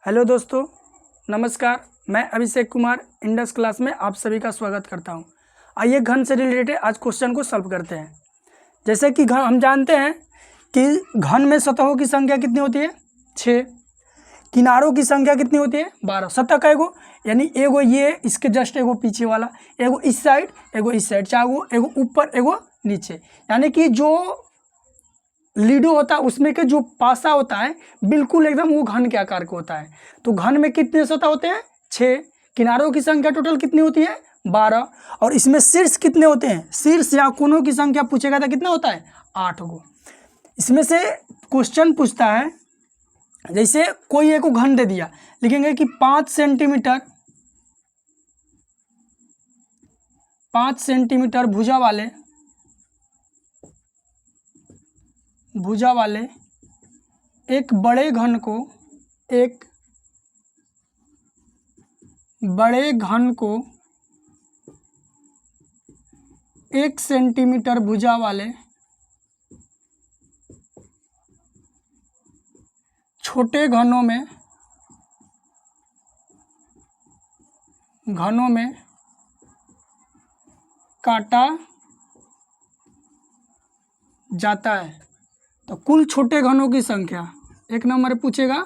Hello दोस्तों, नमस्कार। मैं अभिषेक कुमार इंडस क्लास में आप सभी का स्वागत करता हूं। आइए घन से रिलेटेड आज क्वेश्चन को सॉल्व करते हैं। जैसे कि घन हम जानते हैं कि घन में सतहों की संख्या कितनी होती है 6, किनारों की संख्या कितनी होती है 12। सतह का एगो यानी एगो ये इसके जस्ट एगो पीछे वाला, एगो इस साइड एगो इस साइड, चाहे एगो ऊपर एगो नीचे, यानी कि जो लीडो होता है उसमें के जो पासा होता है बिल्कुल एकदम वो घन के आकार का होता है। तो घन में कितने सतह होते हैं 6, किनारों की संख्या टोटल कितनी होती है 12, और इसमें शीर्ष कितने होते हैं, शीर्ष या कोनों की संख्या पूछेगा तो कितना होता है 8 गो। इसमें से क्वेश्चन पूछता है, जैसे कोई एक को घन दे दिया, लिखेंगे कि 5 सेंटीमीटर भुजा वाले एक बड़े घन को 1 सेंटीमीटर भुजा वाले छोटे घनों में काटा जाता है। तो कुल छोटे घनों की संख्या, एक नंबर पूछेगा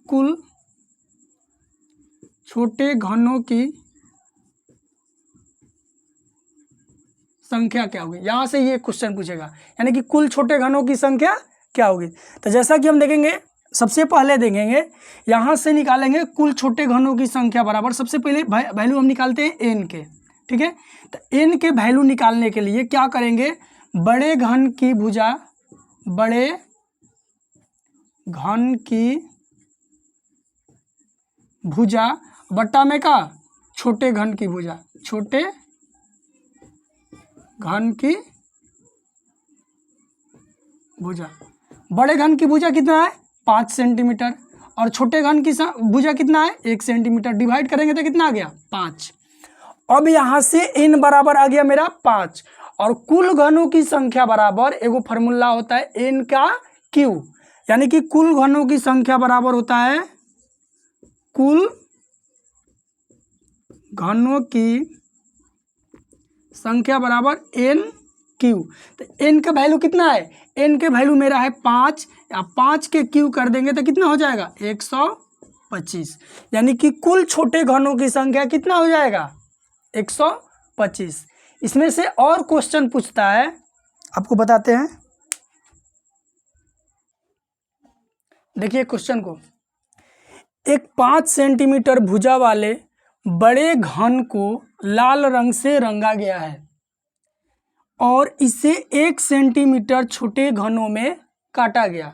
कुल छोटे घनों की संख्या क्या होगी। यहाँ से ये क्वेश्चन पूछेगा, यानी कि कुल छोटे घनों की संख्या क्या होगी। तो जैसा कि हम देखेंगे, सबसे पहले देखेंगे यहाँ से निकालेंगे कुल छोटे घनों की संख्या बराबर, सबसे पहले वैल्यू हम निकालते हैं एन के, ठीक है। तो एन के वैल्यू निकालने के लिए क्या करेंगे, बड़े घन की भुजा बट्टा में का छोटे घन की भुजा, बड़े घन की भुजा कितना है 5 सेंटीमीटर, और छोटे घन की भुजा कितना है 1 सेंटीमीटर। डिवाइड करेंगे तो कितना आ गया 5। अब यहाँ से n बराबर आ गया मेरा 5, और कुल घनों की संख्या बराबर एगो फार्मूला होता है n का q, यानी कि कुल घनों की संख्या बराबर होता है कुल घनों की संख्या बराबर n q। तो n का वैल्यू कितना है, n के वैल्यू मेरा है 5, या 5 के q कर देंगे तो कितना हो जाएगा 125, यानी कि कुल छोटे घनों की संख्या कितना हो जाएगा 125। इसमें से और क्वेश्चन पूछता है, आपको बताते हैं। देखिए क्वेश्चन को, एक 5 सेंटीमीटर भुजा वाले बड़े घन को लाल रंग से रंगा गया है और इसे 1 सेंटीमीटर छोटे घनों में काटा गया।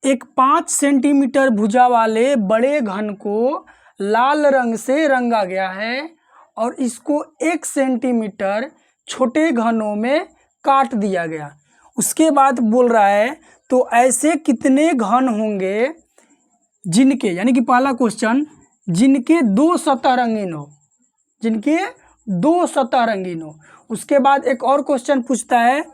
एक 5 सेंटीमीटर भुजा वाले बड़े घन को लाल रंग से रंगा गया है और इसको 1 सेंटीमीटर छोटे घनों में काट दिया गया। उसके बाद बोल रहा है, तो ऐसे कितने घन होंगे जिनके, यानी कि पहला क्वेश्चन, जिनके 2 सतह रंगीन हो। उसके बाद एक और क्वेश्चन पूछता है,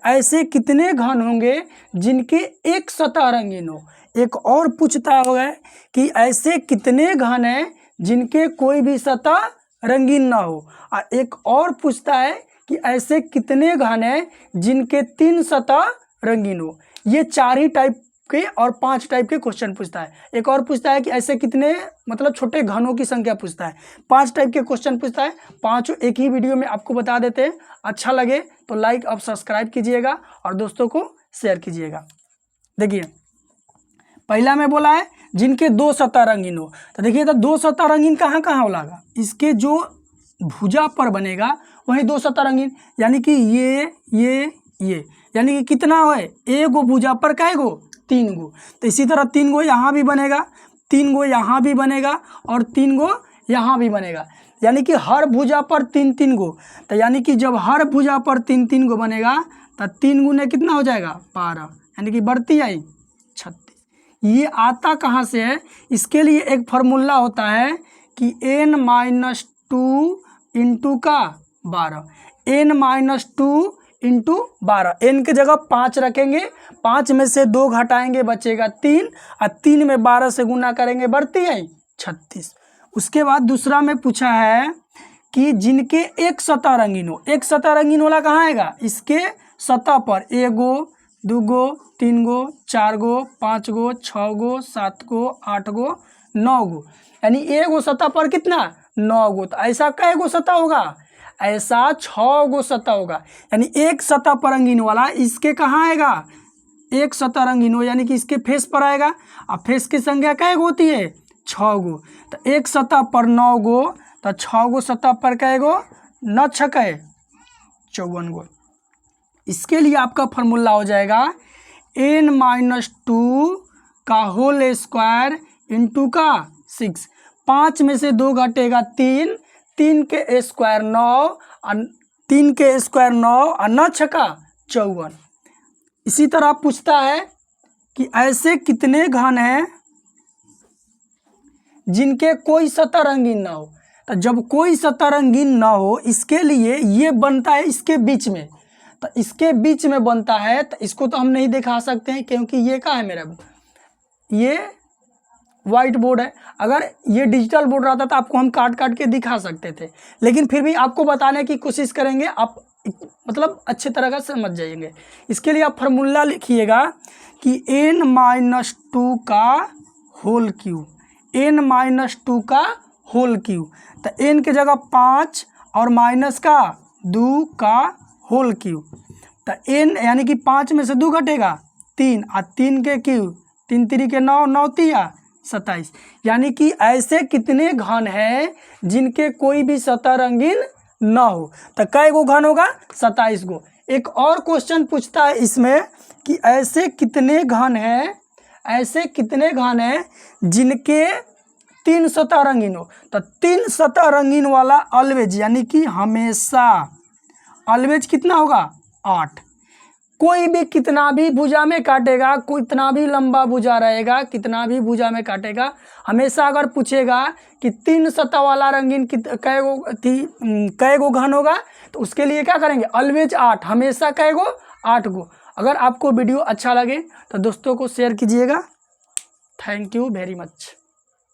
ऐसे कितने घन होंगे जिनके 1 सतह रंगीन हो। एक और पूछता होगा कि ऐसे कितने घन हैं जिनके कोई भी सतह रंगीन ना हो। और एक और पूछता है कि ऐसे कितने घन हैं जिनके 3 सतह रंगीन हो। ये 4 ही टाइप के और 5 टाइप के क्वेश्चन पूछता है। एक और पूछता है कि ऐसे कितने, मतलब छोटे घनों की संख्या पूछता है। 5 टाइप के क्वेश्चन पूछता है, पांचों एक ही वीडियो में आपको बता देते हैं। अच्छा लगे तो लाइक और सब्सक्राइब कीजिएगा और दोस्तों को शेयर कीजिएगा। देखिए पहला में बोला है जिनके 2 सतह रंगीन हो। तो देखिए, तो 2 सतह रंगीन कहाँ होगा, इसके जो भुजा पर बनेगा वही 2 सतह रंगीन, यानी कि ये, यानी कि कितना है, एगो भुजा पर कै गो 3 गो। तो इसी तरह 3 गो यहाँ भी बनेगा, 3 गो यहाँ भी बनेगा और 3 गो यहाँ भी बनेगा, यानी कि हर भुजा पर 3 गो। तो यानी कि जब हर भुजा पर 3 गो बनेगा तो 3 गुने कितना हो जाएगा 12, यानी कि बढ़ती आई 36। ये आता कहाँ से है, इसके लिए एक फार्मूला होता है कि n-2 इंटू का 12, n-2 इंटू 12, n की जगह 5 रखेंगे, 5 में से 2 घटाएंगे बचेगा 3, और 3 में 12 से गुना करेंगे बढ़ती है 36। उसके बाद दूसरा में पूछा है कि जिनके एक सतह रंगीन हो, एक सतह रंगीन वाला कहाँ आएगा, इसके सतह पर 1 गो 2 गो 3 गो 4 गो 5 गो 6 गो 7 गो 8 गो 9 गो, यानी 1 गो सतह पर कितना 9 गो। तो ऐसा कै गो सतह होगा, ऐसा 6 गो सतह होगा, यानी एक सतह पर रंगीन वाला इसके कहाँ आएगा, एक सतह रंगीन हो यानी कि इसके फेस पर आएगा, और फेस की संख्या कै गो होती है 6 गो। तो एक सतह पर 9 गो, तो 6 गो सतह पर कै गो 9 छक्के 54 गो। इसके लिए आपका फॉर्मूला हो जाएगा n-2 का होल स्क्वायर इंटू का 6, 5 में से 2 घटेगा 3, 3 के स्क्वायर 9, 3 के स्क्वायर 9 और 9 छक्का 54। इसी तरह पूछता है कि ऐसे कितने घन हैं जिनके कोई सतह रंगीन ना हो। तो जब कोई सतह रंगीन ना हो, इसके लिए ये बनता है इसके बीच में, तो इसके बीच में बनता है, तो इसको तो हम नहीं दिखा सकते हैं क्योंकि ये क्या है मेरा, ये वाइट बोर्ड है। अगर ये डिजिटल बोर्ड रहता तो आपको हम काट काट के दिखा सकते थे, लेकिन फिर भी आपको बताने की कोशिश करेंगे, आप मतलब अच्छे तरह का समझ जाएंगे। इसके लिए आप फार्मूला लिखिएगा कि n-2 का होल क्यूब, n-2 का होल क्यूब, तो n की जगह 5 और माइनस का 2 का होल क्यूब, तो n यानी कि 5 में से 2 घटेगा 3, और 3 के क्यूब 3 3 के 9, 9 3 27, यानी कि ऐसे कितने घन हैं जिनके कोई भी सतह रंगीन न हो। तो कै गो घन होगा 27 गो। एक और क्वेश्चन पूछता है इसमें कि ऐसे कितने घन हैं, ऐसे कितने घन हैं जिनके 3 सतह रंगीन हो। तो 3 सतह रंगीन वाला ऑलवेज यानी कि हमेशा ऑलवेज कितना होगा 8। कोई भी कितना भी भुजा में काटेगा, कितना भी लंबा भुजा रहेगा, कितना भी भुजा में काटेगा, हमेशा अगर पूछेगा कि 3 सतह वाला रंगीन कै गो घन होगा, तो उसके लिए क्या करेंगे ऑलवेज 8, हमेशा कै गो 8 गो। अगर आपको वीडियो अच्छा लगे तो दोस्तों को शेयर कीजिएगा। Thank you very much.